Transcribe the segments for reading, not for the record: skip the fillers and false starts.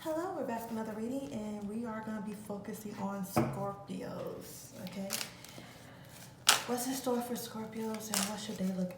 Hello, we're back with another reading, and we are going to be focusing on Scorpios. Okay, what's in store for Scorpios, and what should they look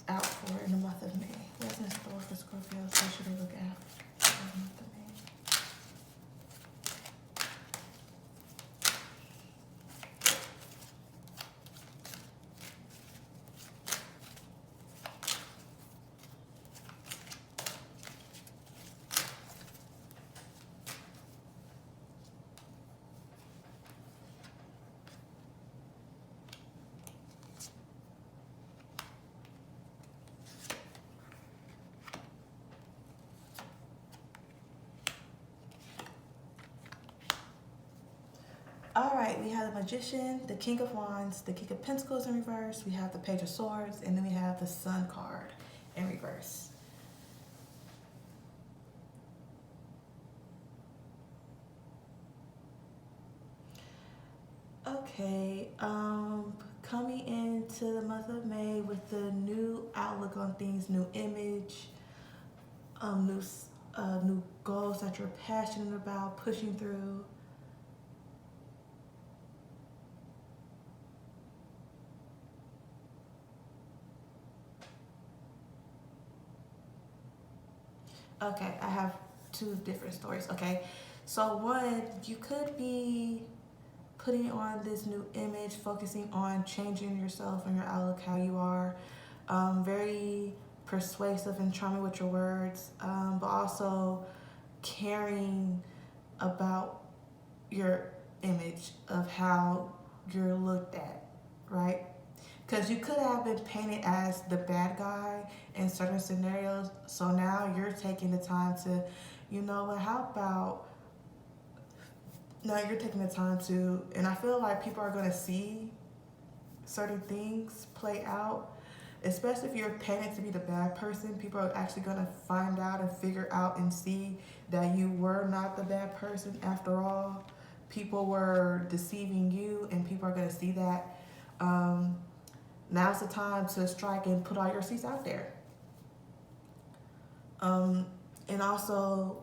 out for in the month of May? What's in store for Scorpios? What should they look out for in the month of May? All right, we have the Magician, the King of Wands, the King of Pentacles in reverse. We have the Page of Swords, and then we have the Sun card in reverse. Okay, coming into the month of May with the new outlook on things, new image, new goals that you're passionate about, pushing through. Okay, I have two different stories. Okay, so one, you could be putting on this new image, focusing on changing yourself and your outlook, how you are. Very persuasive and charming with your words, but also caring about your image of how you're looked at, right? Because you could have been painted as the bad guy in certain scenarios. So now you're taking the time to, you know what, how about now you're taking the time to, and I feel like people are going to see certain things play out, especially if you're painted to be the bad person. People are actually going to find out and figure out and see that you were not the bad person after all. People were deceiving you, and people are going to see that. Now's the time to strike and put all your seats out there. And also,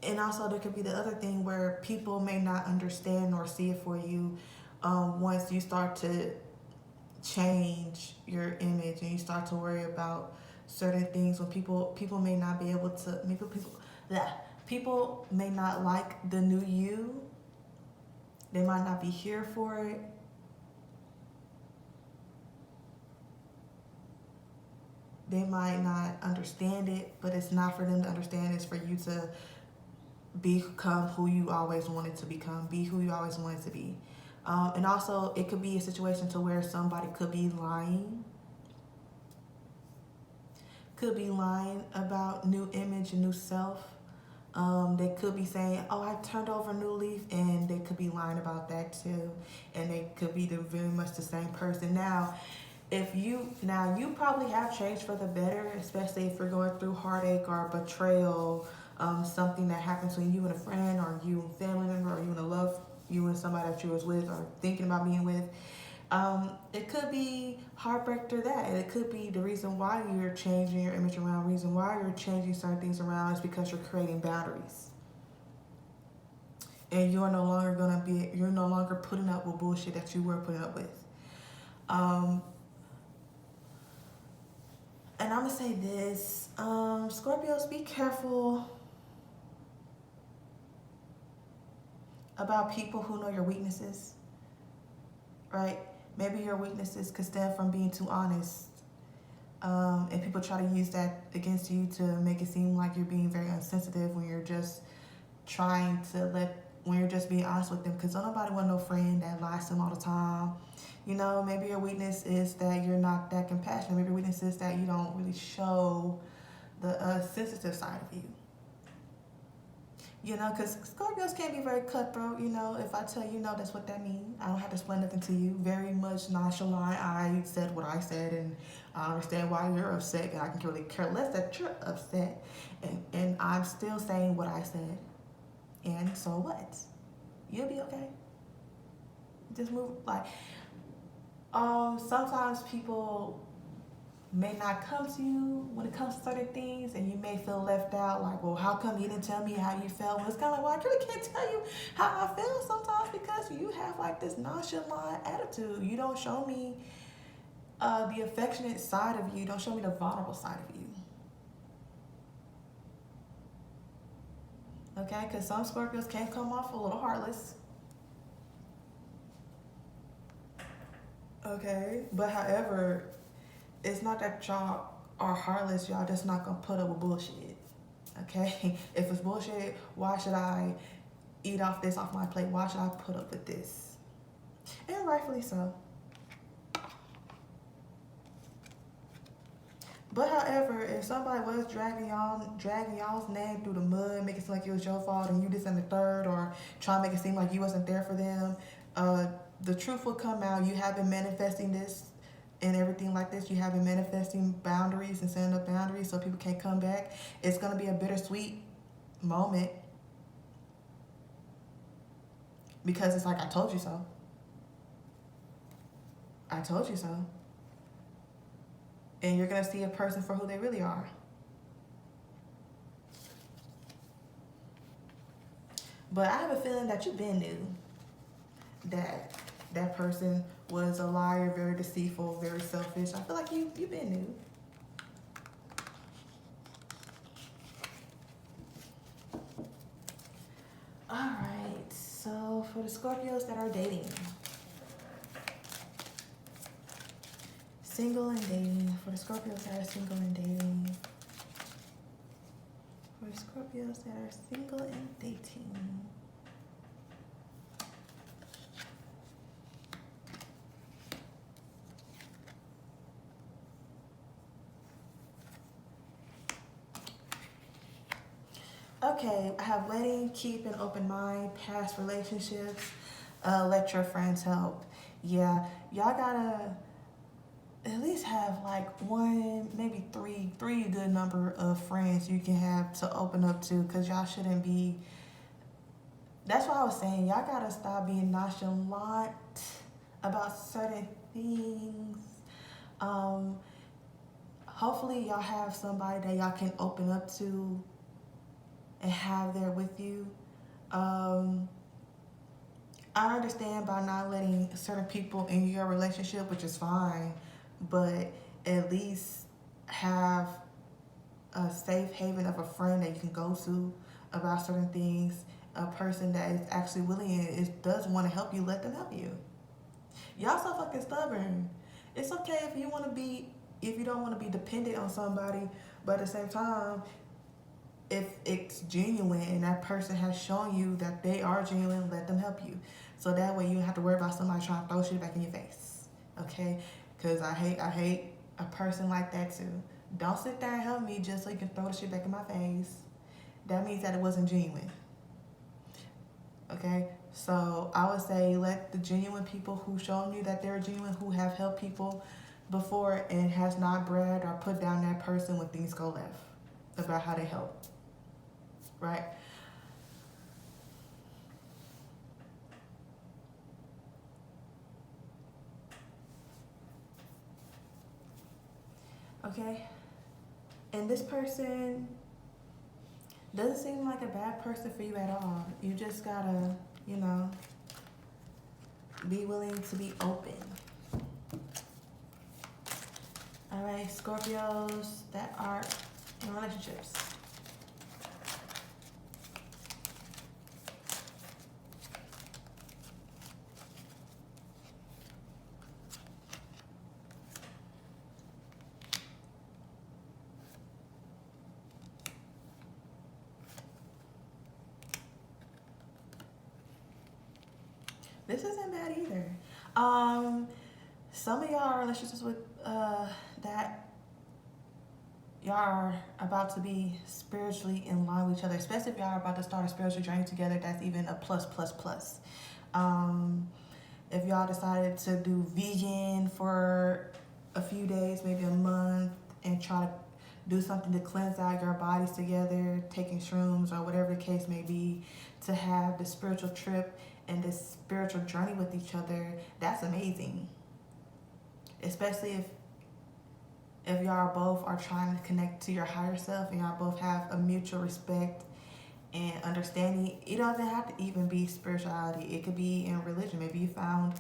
there could be the other thing where people may not understand or see it for you once you start to change your image and you start to worry about certain things. When people may not be able to, people may not like the new you. They might not be here for it. They might not understand it, but it's not for them to understand. It's for you to become who you always wanted to become, be who you always wanted to be. And also, it could be a situation to where somebody could be lying about new image and new self. They could be saying, oh, I turned over a new leaf, and they could be lying about that too. And they could be very much the same person. Now, you probably have changed for the better, especially if you're going through heartache or betrayal, something that happens between you and a friend, or you and a family member, or you and somebody that you was with or thinking about being with. It could be heartbreak through that. It could be the reason why you're changing your image around, reason why you're changing certain things around is because you're creating boundaries. And you're no longer putting up with bullshit that you were putting up with. And I'm gonna say this, Scorpios, be careful about people who know your weaknesses, right? Maybe your weaknesses could stem from being too honest. And people try to use that against you to make it seem like you're being very insensitive when you're just when you're just being honest with them. Because nobody want no friend that lies to them all the time. You know, maybe your weakness is that you're not that compassionate. Maybe your weakness is that you don't really show the sensitive side of you. You know, because Scorpios can be very cutthroat. You know, if I tell you no, that's what that means. I don't have to explain nothing to you. Very much nonchalant. I said what I said, and I understand why you're upset, and I can really care less that you're upset. And I'm still saying what I said. And so what? You'll be okay. Just move. Sometimes people may not come to you when it comes to certain things, and you may feel left out, like, well, how come you didn't tell me how you felt? Well, it's kind of like, well, I really can't tell you how I feel sometimes because you have like this nonchalant attitude. You don't show me the affectionate side of you. You don't show me the vulnerable side of you. Okay, because some Scorpios can come off a little heartless. Okay, but however, it's not that y'all are heartless. Y'all just not gonna put up with bullshit. Okay, if it's bullshit, why should I eat off this off my plate? Why should I put up with this? And rightfully so. But however, if somebody was dragging y'all's name through the mud, making it seem like it was your fault, and you just in the third, or trying to make it seem like you wasn't there for them, the truth will come out. You have been manifesting this and everything like this. You have been manifesting boundaries and setting up boundaries so people can't come back. It's gonna be a bittersweet moment because it's like, I told you so. I told you so. And you're gonna see a person for who they really are. But I have a feeling that you've been knew that that person was a liar, very deceitful, very selfish. I feel like you've been knew. All right, so for the Scorpios that are dating, single and dating, for the Scorpios that are single and dating, for the Scorpios that are single and dating. Okay, I have letting, keep an open mind, past relationships, let your friends help. Yeah, y'all gotta at least have like one, maybe three good number of friends you can have to open up to, because y'all shouldn't be, that's what I was saying, y'all gotta stop being nonchalant about certain things. Hopefully y'all have somebody that y'all can open up to and have there with you. I understand by not letting certain people in your relationship, which is fine, but at least have a safe haven of a friend that you can go to about certain things, a person that is actually willing and does want to help you. Let them help you. Y'all so fucking stubborn. It's okay if you don't want to be dependent on somebody, but at the same time, if it's genuine and that person has shown you that they are genuine, let them help you. So that way you don't have to worry about somebody trying to throw shit back in your face. Okay? Because I hate a person like that too. Don't sit there and help me just so you can throw the shit back in my face. That means that it wasn't genuine. Okay? So I would say let the genuine people who shown you that they're genuine, who have helped people before and has not bragged or put down that person when things go left about how they help. Right? Okay? And this person doesn't seem like a bad person for you at all. You just gotta, be willing to be open. All right, Scorpios that are in relationships. This isn't bad either. Some of y'all are in relationships with that y'all are about to be spiritually in line with each other, especially if y'all are about to start a spiritual journey together. That's even a plus. If y'all decided to do vegan for a few days, maybe a month, and try to do something to cleanse out your bodies together, taking shrooms or whatever the case may be, to have the spiritual trip and this spiritual journey with each other, that's amazing. Especially If y'all both are trying to connect to your higher self and y'all both have a mutual respect and understanding, it doesn't have to even be spirituality. It could be in religion. Maybe you found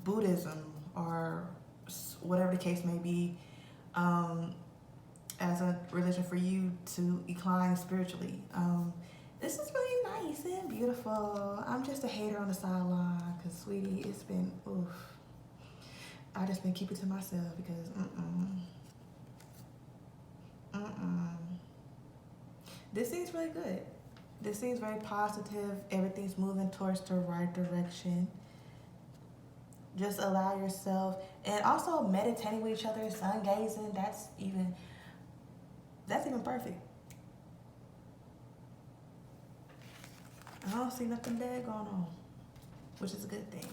Buddhism or whatever the case may be, as a religion for you to incline spiritually. This is really nice and beautiful. I'm just a hater on the sideline because, sweetie, it's been, oof. I just been keeping to myself because, This seems really good. This seems very positive. Everything's moving towards the right direction. Just allow yourself, and also meditating with each other, sun gazing. That's even perfect. I don't see nothing bad going on, which is a good thing.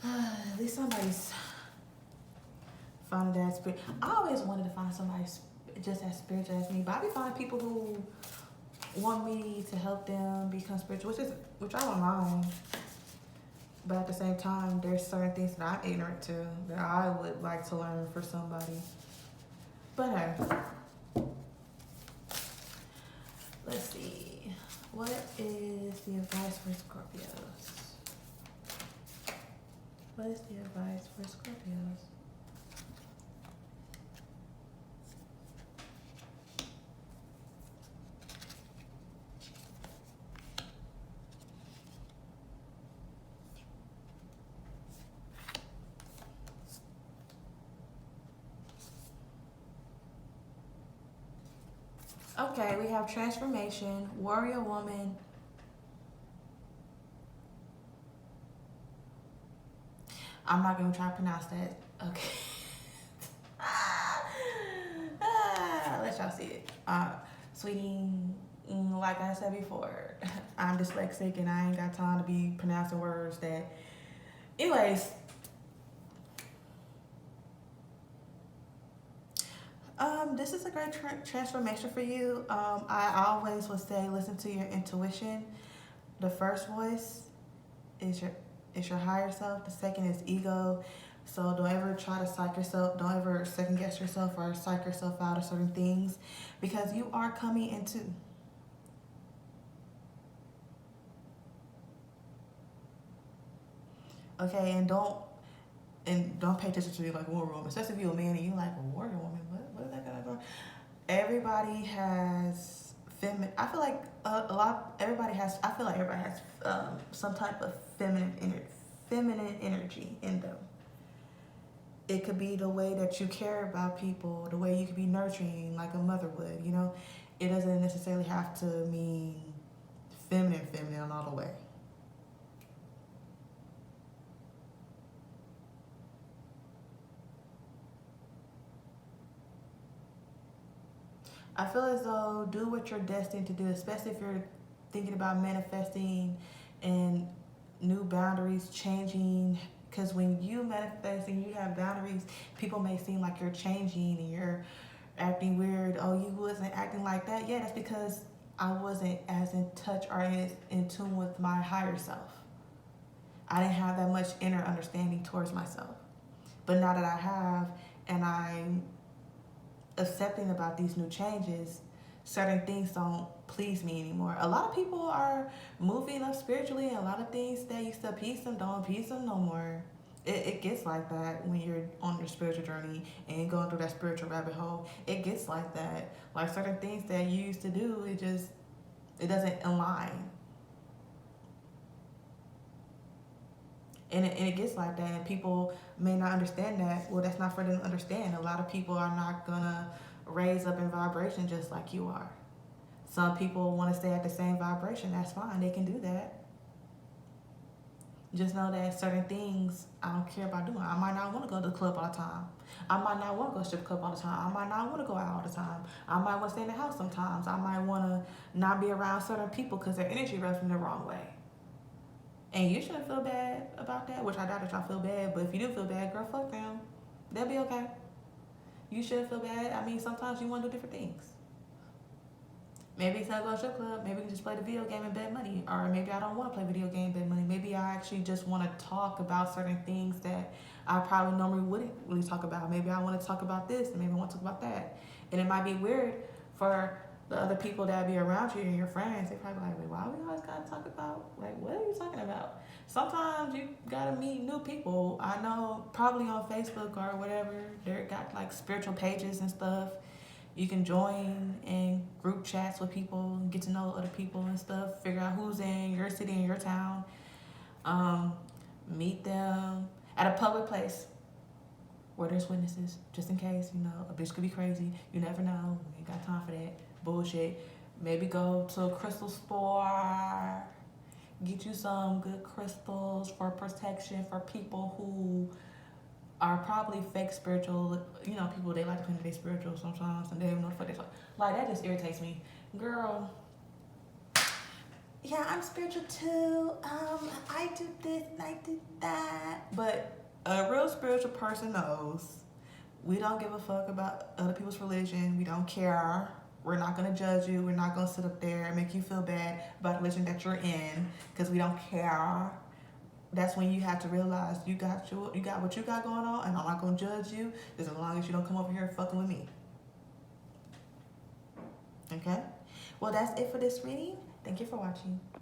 At least somebody's finding that spirit. I always wanted to find somebody just as spiritual as me, but I be finding people who want me to help them become spiritual, which I don't mind. But at the same time, there's certain things that I'm ignorant to that I would like to learn for somebody. But hey, let's see. What is the advice for Scorpios? What is the advice for Scorpios? Okay, we have transformation, warrior woman. I'm not gonna try to pronounce that. Okay. Let y'all see it. Sweetie, like I said before, I'm dyslexic and I ain't got time to be pronouncing words that. Anyways. This is a great transformation for you. I always would say listen to your intuition. The first voice is your higher self. The second is ego. So don't ever try to psych yourself. Don't ever second guess yourself or psych yourself out of certain things, because you are coming into. Okay, and don't pay attention to you like Warrior Woman. Especially if you're a man and you like a Warrior Woman. What is that gonna go? Everybody has I feel like everybody has some type of feminine energy in them. It could be the way that you care about people, the way you could be nurturing like a mother would, you know? It doesn't necessarily have to mean feminine all the way. I feel as though do what you're destined to do, especially if you're thinking about manifesting and new boundaries changing. Because when you manifest and you have boundaries, people may seem like you're changing and you're acting weird. Oh, you wasn't acting like that. Yeah, that's because I wasn't as in touch or in tune with my higher self. I didn't have that much inner understanding towards myself. But now that I have, and I'm accepting about these new changes, certain things don't please me anymore. A lot of people are moving up spiritually, and a lot of things that used to appease them don't appease them no more. It gets like that when you're on your spiritual journey and going through that spiritual rabbit hole. It gets like that. Like certain things that you used to do, it doesn't align. And it gets like that, and people may not understand that. Well, that's not for them to understand. A lot of people are not gonna raise up in vibration just like you are. Some people want to stay at the same vibration. That's fine. They can do that. Just know that certain things I don't care about doing. I might not want to go to the club all the time. I might not want to go to strip club all the time. I might not want to go out all the time. I might want to stay in the house sometimes. I might want to not be around certain people because their energy rubs me the wrong way. And you shouldn't feel bad about that, which I doubt that y'all feel bad. But if you do feel bad, girl, fuck them. They'll be okay. You shouldn't feel bad. I mean, sometimes you want to do different things. Maybe instead of going to strip club, maybe we can just play the video game and bet money. Or maybe I don't want to play video game and bet money. Maybe I actually just want to talk about certain things that I probably normally wouldn't really talk about. Maybe I want to talk about this, and maybe I want to talk about that. And it might be weird for the other people that be around you and your friends. They probably like, wait, why we always gotta talk about, like, what are you talking about? Sometimes you gotta meet new people. I know probably on Facebook or whatever, they got like spiritual pages and stuff. You can join in group chats with people, get to know other people and stuff, figure out who's in your city and your town. Um, Meet them at a public place where there's witnesses, just in case, a bitch could be crazy. You never know. We ain't got time for that bullshit. Maybe go to a crystal store, get you some good crystals for protection for people who are probably fake spiritual. People, they like to claim that they spiritual sometimes and they don't know what the fuck they talk. Like, that just irritates me. Girl, yeah, I'm spiritual too. I do this and I do that. But a real spiritual person knows we don't give a fuck about other people's religion. We don't care. We're not gonna judge you. We're not gonna sit up there and make you feel bad about the religion that you're in because we don't care. That's when you have to realize you got what you got going on, and I'm not gonna judge you as long as you don't come over here fucking with me. Okay? Well, that's it for this reading. Thank you for watching.